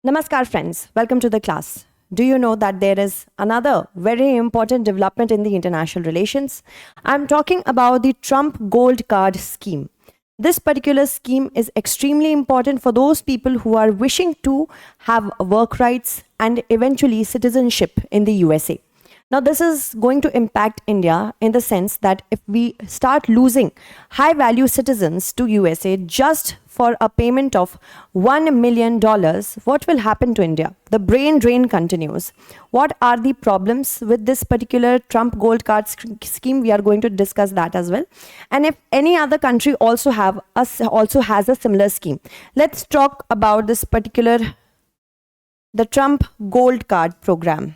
Namaskar friends, welcome to the class. Do you know that there is another very important development in the international relations? I'm talking about the Trump Gold Card scheme. This particular scheme is extremely important for those people who are wishing to have work rights and eventually citizenship in the USA. Now, this is going to impact India in the sense that if we start losing high value citizens to USA just for a payment of $1 million, what will happen to India? The brain drain continues. What are the problems with this particular Trump Gold Card scheme? We are going to discuss that as well. And if any other country also has a similar scheme, let's talk about this particular the Trump Gold Card program.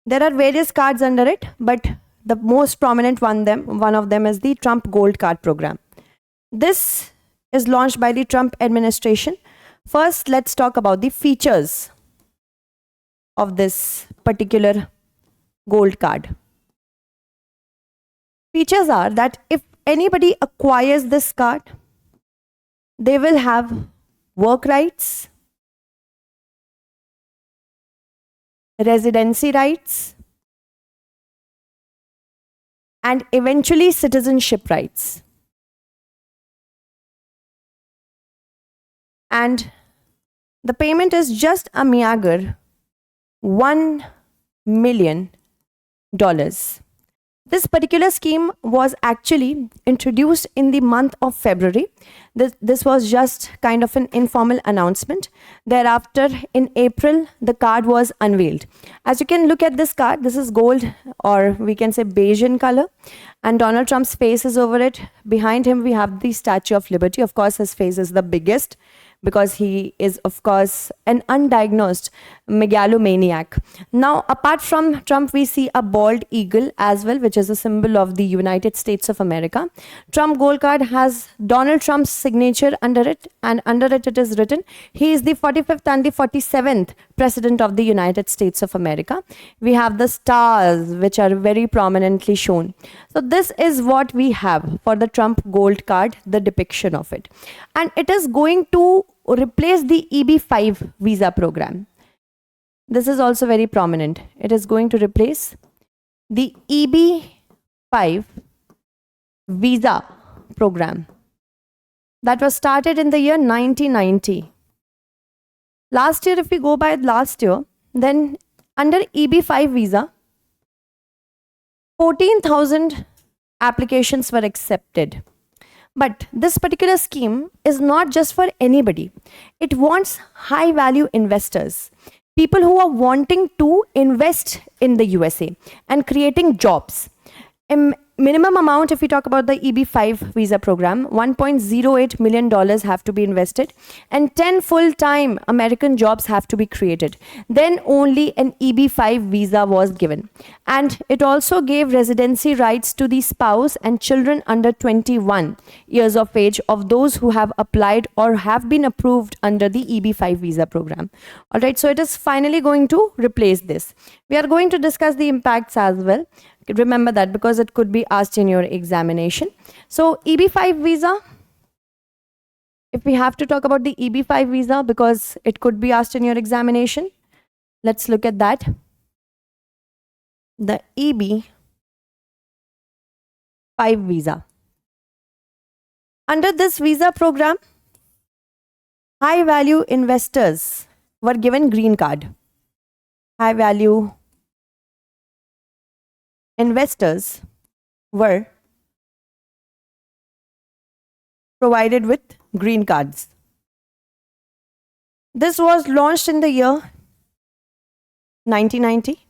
There are various cards under it, but the most prominent one of them is the Trump Gold Card program. This is launched by the Trump administration. First, let's talk about the features of this particular gold card. Features are that if anybody acquires this card, they will have work rights, residency rights, and eventually citizenship rights. And the payment is just a meager $1 million. This particular scheme was actually introduced in the month of February. This was just kind of an informal announcement. Thereafter, in April, the card was unveiled. As you can look at this card, this is gold, or we can say beige in color, and Donald Trump's face is over it. Behind him, we have the Statue of Liberty. Of course, his face is the biggest, because he is, of course, an undiagnosed megalomaniac. Now, apart from Trump, we see a bald eagle as well, which is a symbol of the United States of America. Trump Gold Card has Donald Trump's signature under it, and under it is written, he is the 45th and the 47th President of the United States of America. We have the stars, which are very prominently shown. So this is what we have for the Trump Gold Card, the depiction of it. And it is going to replace the EB-5 visa program. This is also very prominent. It is going to replace the EB-5 visa program that was started in the year 1990. Last year, if we go by last year, then under EB-5 visa, 14,000 applications were accepted. But this particular scheme is not just for anybody. It wants high value investors, people who are wanting to invest in the USA and creating jobs. Minimum amount, if we talk about the EB-5 visa program, $1.08 million have to be invested, and 10 full-time American jobs have to be created. Then only an EB-5 visa was given. And it also gave residency rights to the spouse and children under 21 years of age of those who have applied or have been approved under the EB-5 visa program. All right, so it is finally going to replace this. We are going to discuss the impacts as well. Remember that, because it could be asked in your examination. So EB-5 visa, if we have to talk about the EB-5 visa, because it could be asked in your examination, let's look at that. The EB-5 visa. Under this visa program, high value investors were given green card. High value investors were provided with green cards. This was launched in the year 1990.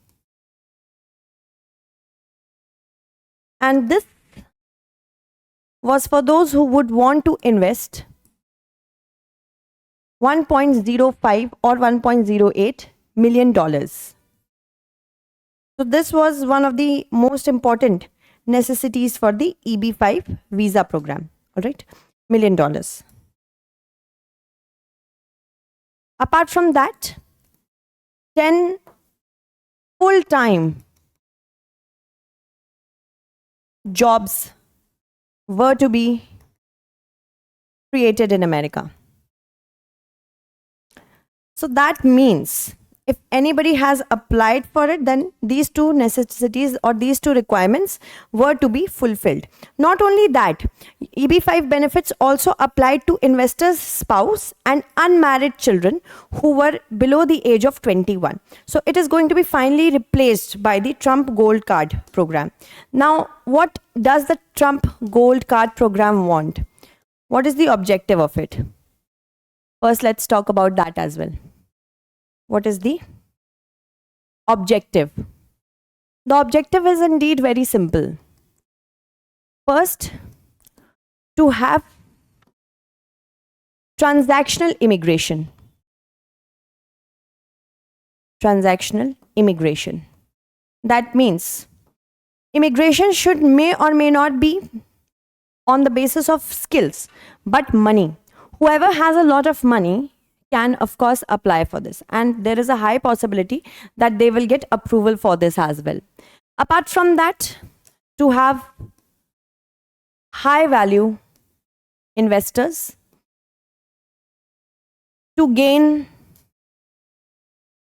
And this was for those who would want to invest $1.05 or $1.08 million. So this was one of the most important necessities for the EB-5 visa program. All right, $1 million. Apart from that, 10 full-time jobs were to be created in America. So that means if anybody has applied for it, then these two necessities or these two requirements were to be fulfilled. Not only that, EB5 benefits also applied to investors' spouse and unmarried children who were below the age of 21. So it is going to be finally replaced by the Trump Gold Card program. Now, what does the Trump Gold Card program want? What is the objective of it? First, let's talk about that as well. What is the objective? The objective is indeed very simple. First, to have transactional immigration. Transactional immigration. That means immigration may or may not be on the basis of skills, but money. Whoever has a lot of money can of course apply for this, and there is a high possibility that they will get approval for this as well. Apart from that, to have high value investors, to gain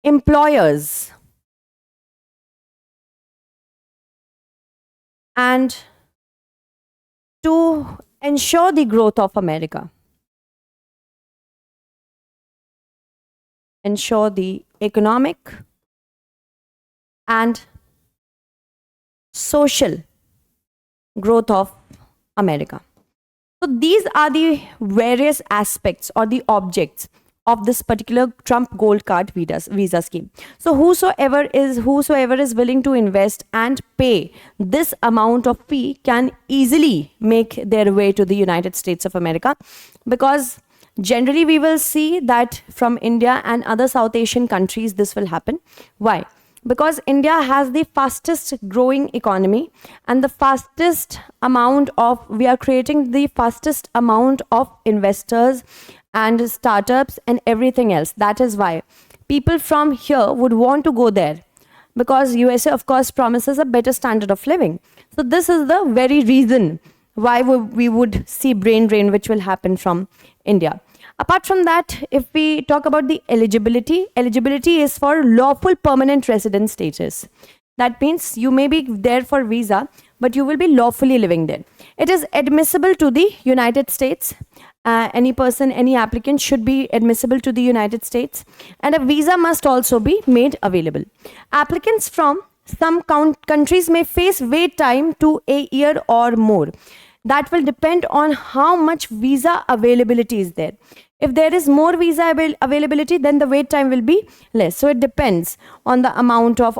employers, and to ensure the growth of America. Ensure the economic and social growth of America. So these are the various aspects or the objects of this particular Trump Gold Card visa scheme. So whosoever is willing to invest and pay this amount of fee can easily make their way to the United States of America, because generally we will see that from India and other South Asian countries this will happen. Why? Because India has the fastest growing economy and we are creating the fastest amount of investors and startups and everything else. That is why people from here would want to go there, because USA of course promises a better standard of living. So this is the very reason why we would see brain drain which will happen from India. Apart from that, if we talk about the eligibility is for lawful permanent resident status. That means you may be there for visa, but you will be lawfully living there. It is admissible to the United States. Any applicant should be admissible to the United States, and a visa must also be made available. Applicants from some countries may face wait time to a year or more. That will depend on how much visa availability is there. If there is more visa availability, then the wait time will be less. So it depends on the amount of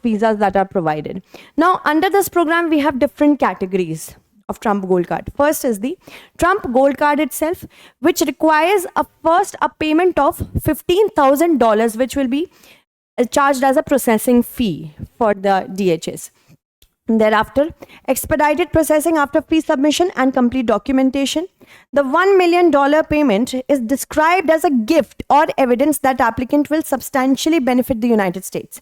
visas that are provided. Now, under this program, we have different categories of Trump Gold Card. First is the Trump Gold Card itself, which requires a payment of $15,000, which will be charged as a processing fee for the DHS. Thereafter, expedited processing after fee submission and complete documentation. The $1 million payment is described as a gift or evidence that applicant will substantially benefit the United States.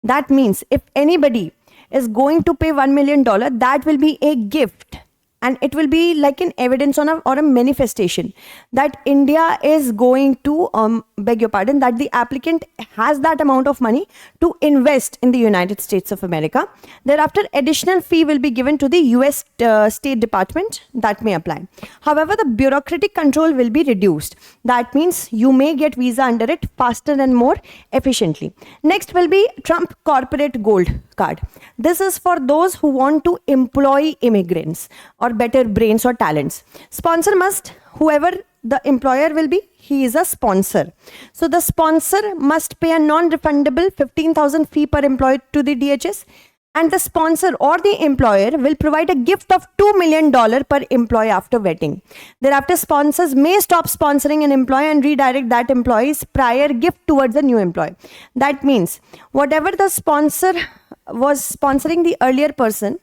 That means if anybody is going to pay $1 million, that will be a gift. And it will be like an evidence or a manifestation that India is going to, that the applicant has that amount of money to invest in the United States of America. Thereafter, additional fee will be given to the US State Department that may apply. However, the bureaucratic control will be reduced. That means you may get visa under it faster and more efficiently. Next will be Trump Corporate Gold Card. This is for those who want to employ immigrants or better brains or talents. Sponsor must, whoever the employer will be, he is a sponsor. So the sponsor must pay a non-refundable $15,000 fee per employee to the DHS, and the sponsor or the employer will provide a gift of $2 million per employee after vetting. Thereafter, sponsors may stop sponsoring an employee and redirect that employee's prior gift towards a new employee. That means whatever the sponsor was sponsoring the earlier person,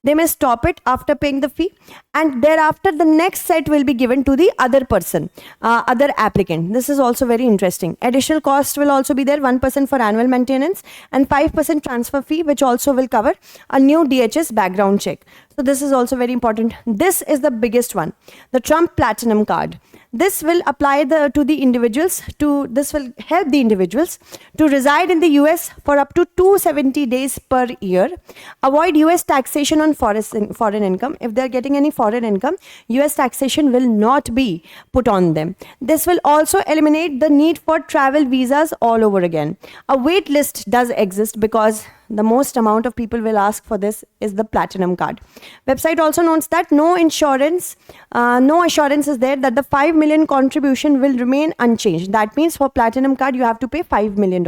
they may stop it after paying the fee, and thereafter the next set will be given to the other person, other applicant. This is also very interesting. Additional cost will also be there, 1% for annual maintenance and 5% transfer fee, which also will cover a new DHS background check. So this is also very important. This is the biggest one, the Trump Platinum Card. This will apply to the individuals. This will help the individuals to reside in the US for up to 270 days per year, avoid US taxation on foreign income. If they're getting any foreign income, US taxation will not be put on them. This will also eliminate the need for travel visas all over again. A wait list does exist because the most amount of people will ask for this is the Platinum Card. Website also notes that no assurance is there that the $5 million contribution will remain unchanged. That means for Platinum Card, you have to pay $5 million.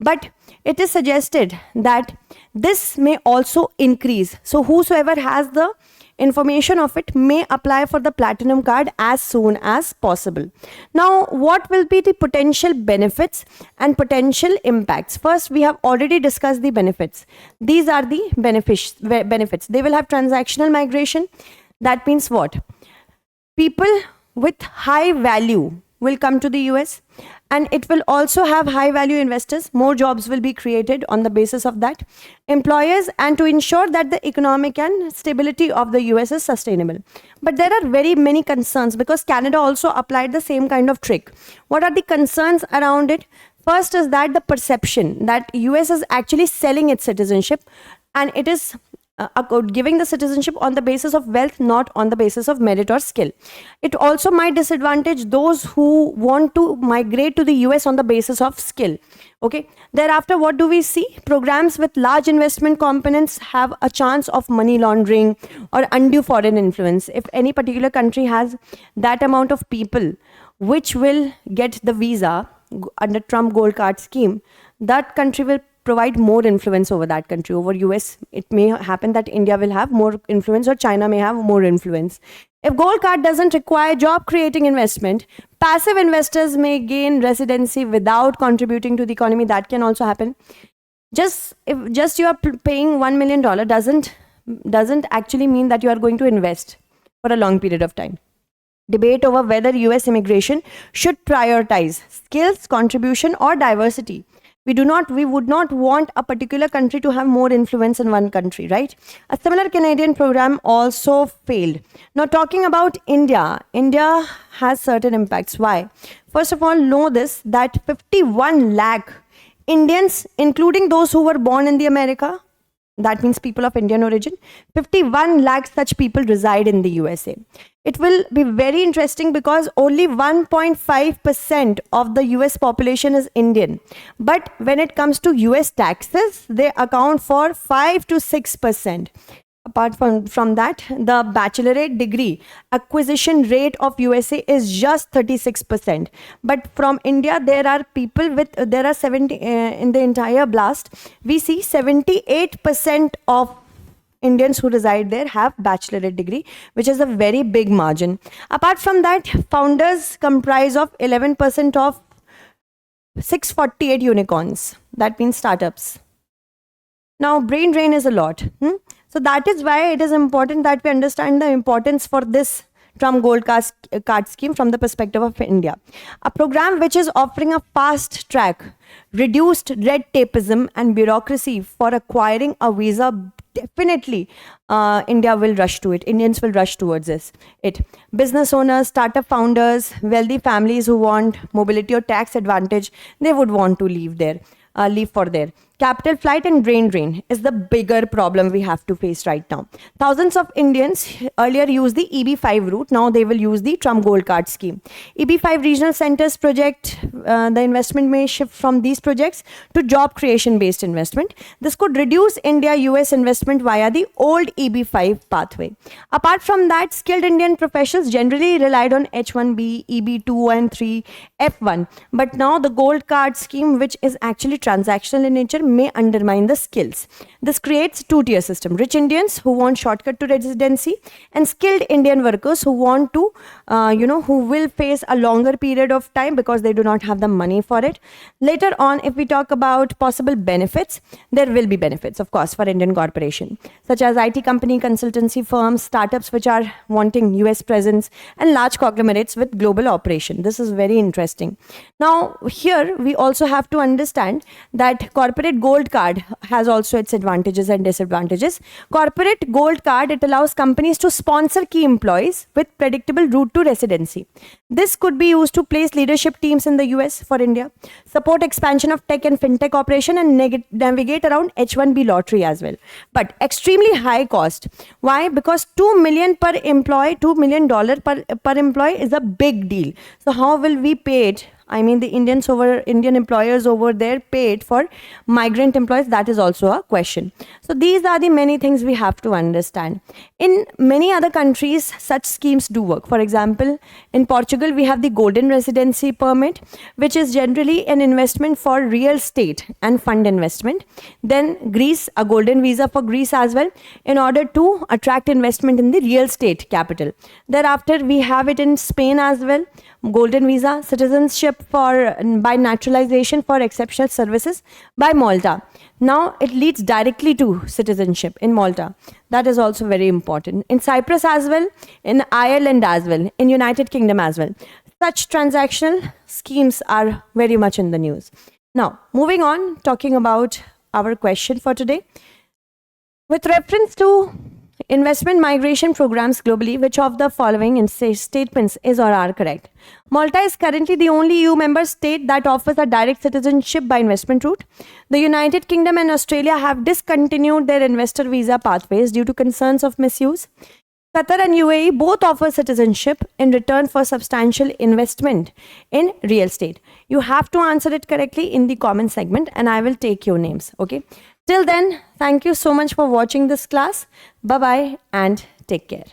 But it is suggested that this may also increase. So whosoever has the information of it may apply for the Platinum Card as soon as possible. Now, what will be the potential benefits and potential impacts? First, we have already discussed the benefits. These are the benefits. They will have transactional migration. That means what? People with high value will come to the US, and it will also have high value investors. More jobs will be created on the basis of that. Employers, and to ensure that the economic and stability of the US is sustainable. But there are very many concerns because Canada also applied the same kind of trick. What are the concerns around it? First is that the perception that US is actually selling its citizenship, and it is giving the citizenship on the basis of wealth, not on the basis of merit or skill. It also might disadvantage those who want to migrate to the US on the basis of skill. Okay. Thereafter, what do we see? Programs with large investment components have a chance of money laundering or undue foreign influence. If any particular country has that amount of people which will get the visa under Trump Gold Card scheme, that country will provide more influence over that country, over US. It may happen that India will have more influence or China may have more influence. If Gold Card doesn't require job creating investment, passive investors may gain residency without contributing to the economy. That can also happen. If you are paying $1 million doesn't actually mean that you are going to invest for a long period of time. Debate over whether US immigration should prioritize skills, contribution, or diversity. We would not want a particular country to have more influence in one country, right? A similar Canadian program also failed. Now, talking about India has certain impacts. Why? First of all, know this, that 51 lakh Indians, including those who were born in the America, that means people of Indian origin, 51 lakh such people reside in the USA. It will be very interesting because only 1.5% of the US population is Indian. But when it comes to US taxes, they account for 5 to 6%. Apart from that, the bachelorette degree acquisition rate of USA is just 36%. But from India, there are 70 in the entire blast. We see 78% of Indians who reside there have bachelorette degree, which is a very big margin. Apart from that, founders comprise of 11% of 648 unicorns. That means startups. Now, brain drain is a lot. So that is why it is important that we understand the importance for this Trump Gold Card scheme from the perspective of India. A program which is offering a fast track, reduced red tapeism and bureaucracy for acquiring a visa. Definitely, India will rush to it. Indians will rush towards it. Business owners, startup founders, wealthy families who want mobility or tax advantage, they would want to leave for there. Capital flight and brain drain is the bigger problem we have to face right now. Thousands of Indians earlier used the EB5 route. Now they will use the Trump Gold Card scheme. EB5 regional centers project, the investment may shift from these projects to job creation based investment. This could reduce India-US investment via the old EB5 pathway. Apart from that, skilled Indian professionals generally relied on H1B, EB2 and 3, F1. But now the Gold Card scheme, which is actually transactional in nature, may undermine the skills. This creates two-tier system. Rich Indians who want shortcut to residency and skilled Indian workers who want to, who will face a longer period of time because they do not have the money for it. Later on, if we talk about possible benefits, there will be benefits, of course, for Indian corporation, such as IT company, consultancy firms, startups which are wanting US presence, and large conglomerates with global operation. This is very interesting. Now, here we also have to understand that corporate corporate gold card has also its advantages and disadvantages. Corporate gold card, it allows companies to sponsor key employees with predictable route to residency. This could be used to place leadership teams in the US for India, support expansion of tech and fintech operation, and navigate around H1B lottery as well. But extremely high cost. Why? Because $2 million per employee, $2 million per employee is a big deal. So how will we pay it? I mean, the Indian employers over there paid for migrant employees. That is also a question. So these are the many things we have to understand. In many other countries, such schemes do work. For example, in Portugal, we have the Golden Residency Permit, which is generally an investment for real estate and fund investment. Then Greece, a golden visa for Greece as well, in order to attract investment in the real estate capital. Thereafter, we have it in Spain as well. Golden visa, citizenship by naturalization for exceptional services by Malta. Now it leads directly to citizenship in Malta. That is also very important. In Cyprus as well, in Ireland as well, in United Kingdom as well. Such transactional schemes are very much in the news. Now, moving on, talking about our question for today. With reference to investment migration programs globally, which of the following statements is or are correct? Malta is currently the only EU member state that offers a direct citizenship by investment route. The United Kingdom and Australia have discontinued their investor visa pathways due to concerns of misuse. Qatar and UAE both offer citizenship in return for substantial investment in real estate. You have to answer it correctly in the comment segment and I will take your names. Okay. Till then, thank you so much for watching this class. Bye-bye and take care.